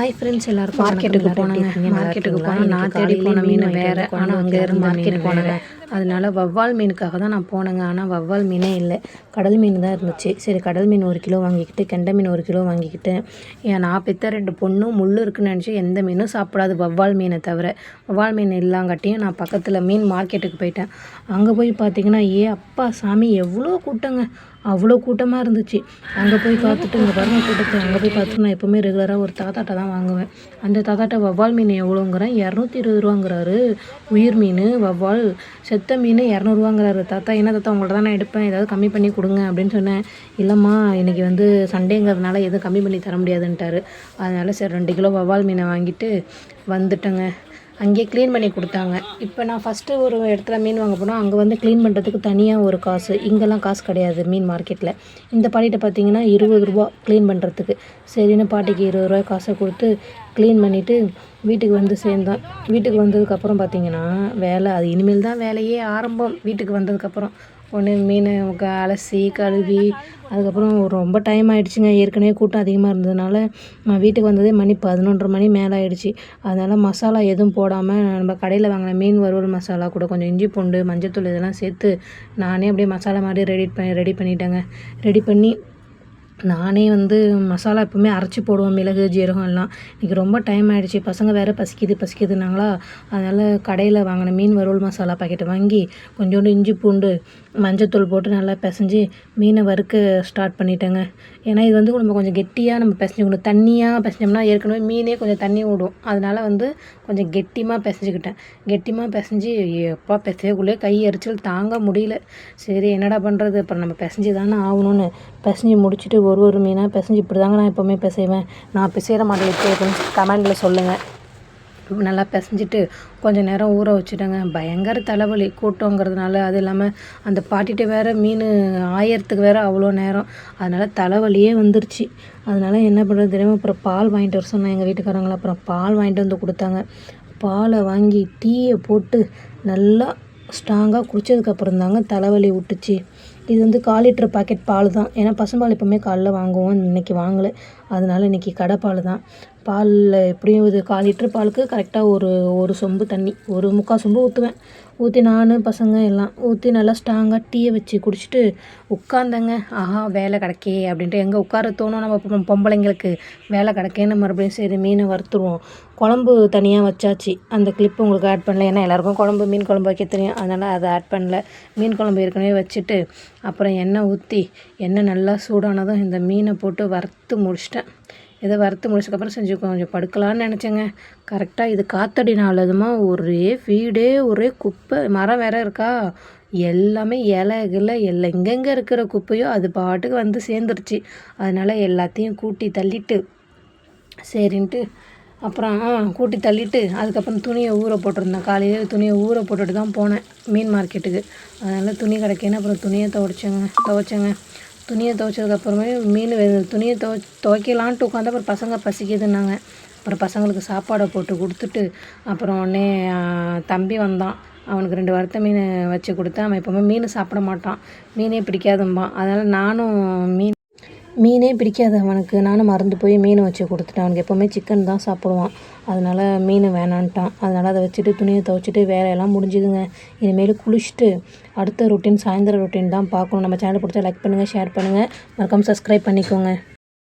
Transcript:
Hi friends, எல்லாருக்கும் மார்க்கெட்டுக்கு போனோம். நான் தேடி போன மீன் வேறு, ஆனால் அங்கே இருந்து மார்க்கெட் போனேங்க. அதனால வவ்வால் மீனுக்காக தான் நான் போனேங்க. ஆனால் வவ்வால் மீனே இல்லை, கடல் மீன் தான் இருந்துச்சு. சரி, கடல் மீன் 1 கிலோ வாங்கிக்கிட்டு, கெண்டை மீன் 1 கிலோ வாங்கிக்கிட்டேன். நான் பெற்ற 2 பொண்ணும் முள் இருக்குன்னு நினச்சி எந்த மீனும் சாப்பிடாது வவ்வால் மீனை தவிர. வவ்வால் மீன் இல்லாங்காட்டியும் நான் பக்கத்தில் மீன் மார்க்கெட்டுக்கு போயிட்டேன். அங்கே போய் பார்த்தீங்கன்னா, அப்பா சாமி எவ்வளோ கூட்டங்க, அவ்வளோ கூட்டமாக இருந்துச்சு. அங்கே போய் பார்த்துட்டு இங்கே பாருங்க கூட்டத்தை. அங்கே போய் பார்த்துட்டு நான் எப்போவுமே ரெகுலராக ஒரு தாத்தாட்ட தான் வாங்குவேன். அந்த தாத்தாட்ட வவ்வால் மீன் எவ்வளோங்கிறேன், 220 ரூபாங்கிறாரு. உயிர் மீன் வவ்வால், செத்த மீன் 200 ரூபாங்கிறாரு. தாத்தா, என்ன தாத்தா உங்கள்ட்ட தான் நான் எடுப்பேன், ஏதாவது கம்மி பண்ணி கொடுங்க அப்படின்னு சொன்னேன். இல்லைம்மா, இன்றைக்கி சண்டேங்கிறதுனால எதுவும் கம்மி பண்ணி தர முடியாதுன்ட்டாரு. அதனால சரி 2 கிலோ வவ்வால் மீனை வாங்கிட்டு வந்துட்டேங்க. அங்கேயே க்ளீன் பண்ணி கொடுத்தாங்க. இப்போ நான் ஃபஸ்ட்டு ஒரு இடத்துல மீன் வாங்க போனால் அங்கே க்ளீன் பண்ணுறதுக்கு தனியாக ஒரு காசு. இங்கெல்லாம் காசு கிடையாது மீன் மார்க்கெட்டில். இந்த பாட்டிகிட்ட பார்த்தீங்கன்னா 20 ரூபா க்ளீன் பண்ணுறதுக்கு. சரின்னு பாட்டிக்கு 20 ரூபா காசை கொடுத்து க்ளீன் பண்ணிவிட்டு வீட்டுக்கு சேர்ந்தோம். வீட்டுக்கு வந்ததுக்கப்புறம் பார்த்தீங்கன்னா அது இனிமேல் தான் வேலையே ஆரம்பம். வீட்டுக்கு வந்ததுக்கப்புறம் ஒன்று மீன் அலசி கழுவி அதுக்கப்புறம் ரொம்ப டைம் ஆகிடுச்சிங்க. ஏற்கனவே கூட்டம் அதிகமாக இருந்ததுனால நான் வீட்டுக்கு வந்ததே மணி 11:30 மணி மேலே ஆகிடுச்சி. அதனால் மசாலா எதுவும் போடாமல் நம்ம கடையில் வாங்கின மீன் வறுவல் மசாலா கூட கொஞ்சம் இஞ்சி பூண்டு மஞ்சத்தூள் இதெல்லாம் சேர்த்து நானே அப்படியே மசாலா மாதிரி ரெடி பண்ணிட்டேங்க. ரெடி பண்ணி நானே மசாலா எப்பவுமே அரைச்சி போடுவேன், மிளகு ஜீரகம் எல்லாம். இன்றைக்கி ரொம்ப டைம் ஆகிடுச்சி. பசங்க வேறு பசிக்குதுனாங்களா. அதனால் கடையில் வாங்கின மீன் வறுவல் மசாலா பாக்கெட்டை வாங்கி கொஞ்சோண்டு இஞ்சி பூண்டு மஞ்சத்தூள் போட்டு நல்லா பிசைஞ்சி மீனை வறுக்க ஸ்டார்ட் பண்ணிட்டேங்க. ஏன்னா இது நம்ம கொஞ்சம் கெட்டியாக நம்ம பிசைஞ்சிக்கணும். தண்ணியாக பிசைஞ்சோம்னா ஏற்கனவே மீனே கொஞ்சம் தண்ணி விடும். அதனால் கொஞ்சம் கெட்டியாக பிசைஞ்சிக்கிட்டேன். கெட்டியாக பிசைஞ்சி எப்போ பிசையக்குள்ளே கை எரிச்சல் தாங்க முடியல. சரி என்னடா பண்ணுறது, அப்புறம் நம்ம பிசைஞ்சி தானே ஆகணும்னு பிசைஞ்சி முடிச்சுட்டு ஒரு மீனாக பிசைஞ்சி இப்படி தாங்க நான் எப்போவுமே பிசைவேன். நான் பிசைகிற மாதிரி கொஞ்சம் கமெண்டில் சொல்லுங்கள். நல்லா பிசைஞ்சிட்டு கொஞ்சம் நேரம் ஊற வச்சுட்டேங்க. பயங்கர தலைவலி கூட்டங்கிறதுனால. அது இல்லாமல் அந்த பாட்டிகிட்ட வேறு மீன் ஆயறதுக்கு வேறு அவ்வளோ நேரம். அதனால் தலைவலியே வந்துருச்சு. அதனால் என்ன பண்ணுறது தெரியாமல் அப்புறம் பால் வாங்கிட்டு வர சொன்னேன் எங்கள் வீட்டுக்காரங்கள. அப்புறம் பால் வாங்கிட்டு வந்து கொடுத்தாங்க. பாலை வாங்கி டீயை போட்டு நல்லா ஸ்ட்ராங்காக குடித்ததுக்கப்புறம் தாங்க தலைவலி விட்டுச்சு. இது 1/4 லிட்டர் பாக்கெட் பால் தான். ஏன்னா பசும்பால் எப்போவுமே காலைல வாங்குவோம், இன்றைக்கி வாங்கலை. அதனால் இன்றைக்கி கடை பால் தான். பாலில் எப்படியும் இது 1/4 லிட்டர் பாலுக்கு கரெக்டாக ஒரு சொம்பு தண்ணி, 1/4 சொம்பு ஊற்றுவேன். ஊற்றி நான் பசங்க எல்லாம் ஊற்றி நல்லா ஸ்ட்ராங்காக டீயை வச்சு குடிச்சிட்டு உட்காந்தேங்க. ஆஹா வேலை கிடக்கே அப்படின்ட்டு. எங்கே உட்கார தோணும் நம்ம பொம்பளைங்களுக்கு, வேலை கிடக்கேன்னு மறுபடியும் சரி மீனை வறுத்துருவோம். குழம்பு தனியாக வச்சாச்சு. அந்த கிளிப்பு உங்களுக்கு ஆட் பண்ணல, ஏன்னா எல்லாேருக்கும் மீன் குழம்பு வைக்க தெரியும். அதனால் அதை ஆட் பண்ணல. மீன் குழம்பு ஏற்கனவே வச்சுட்டு அப்புறம் எண்ணெய் ஊற்றி எண்ணெய் நல்லா சூடானதும் இந்த மீனை போட்டு வறுத்து முடிச்சிட்டேன். இதை வறுத்து முடிச்சதுக்கப்புறம் கொஞ்சம் படுக்கலான்னு நினச்சேங்க. கரெக்டாக இது காத்தடினாலதுமா ஒரே வீடே ஒரே குப்பை. மரம் வேறு இருக்கா, எல்லாமே இலை எல்லாம் எங்கெங்கே இருக்கிற குப்பையோ அது பாட்டுக்கு சேர்ந்துருச்சு. அதனால் எல்லாத்தையும் கூட்டி தள்ளிட்டு சரின்ட்டு அப்புறம் கூட்டி தள்ளிட்டு அதுக்கப்புறம் துணியை ஊற போட்டிருந்தேன். காலையில் துணியை ஊற போட்டுட்டு தான் போனேன் மீன் மார்க்கெட்டுக்கு. அதனால் துணி கிடைக்கேன்னு அப்புறம் துணியை துவைச்சேங்க. துணியை துவைச்சதுக்கப்புறமே துணியை துவைக்கலான்ட்டு உட்காந்து அப்புறம் பசங்க பசிக்குதுன்னாங்க. அப்புறம் பசங்களுக்கு சாப்பாடை போட்டு கொடுத்துட்டு அப்புறம் உடனே தம்பி வந்தான். அவனுக்கு 2 வறுத்த மீன் வச்சு கொடுத்தேன். அவன் எப்போவுமே மீன் சாப்பிட மாட்டான், மீனே பிடிக்காதும்பான். அதனால் நானும் மீனே பிடிக்காது அவனுக்கு. நானும் மறந்து போய் மீன் வச்சு கொடுத்துட்டேன். அவனுக்கு எப்போவுமே சிக்கன் தான் சாப்பிடுவான். அதனால் மீன் வேணான்ட்டான். அதனால் அதை வச்சுட்டு துணியை துவைச்சிட்டு வேலையெல்லாம் முடிஞ்சுதுங்க. இனிமேல் குளிச்சுட்டு அடுத்த ரொட்டீன் சாயந்தரம் ரொட்டீன் தான் பார்க்கணும். நம்ம சேனல் பிடிச்சா லைக் பண்ணுங்கள், ஷேர் பண்ணுங்கள், மறக்காமல் சப்ஸ்கிரைப் பண்ணிக்கோங்க.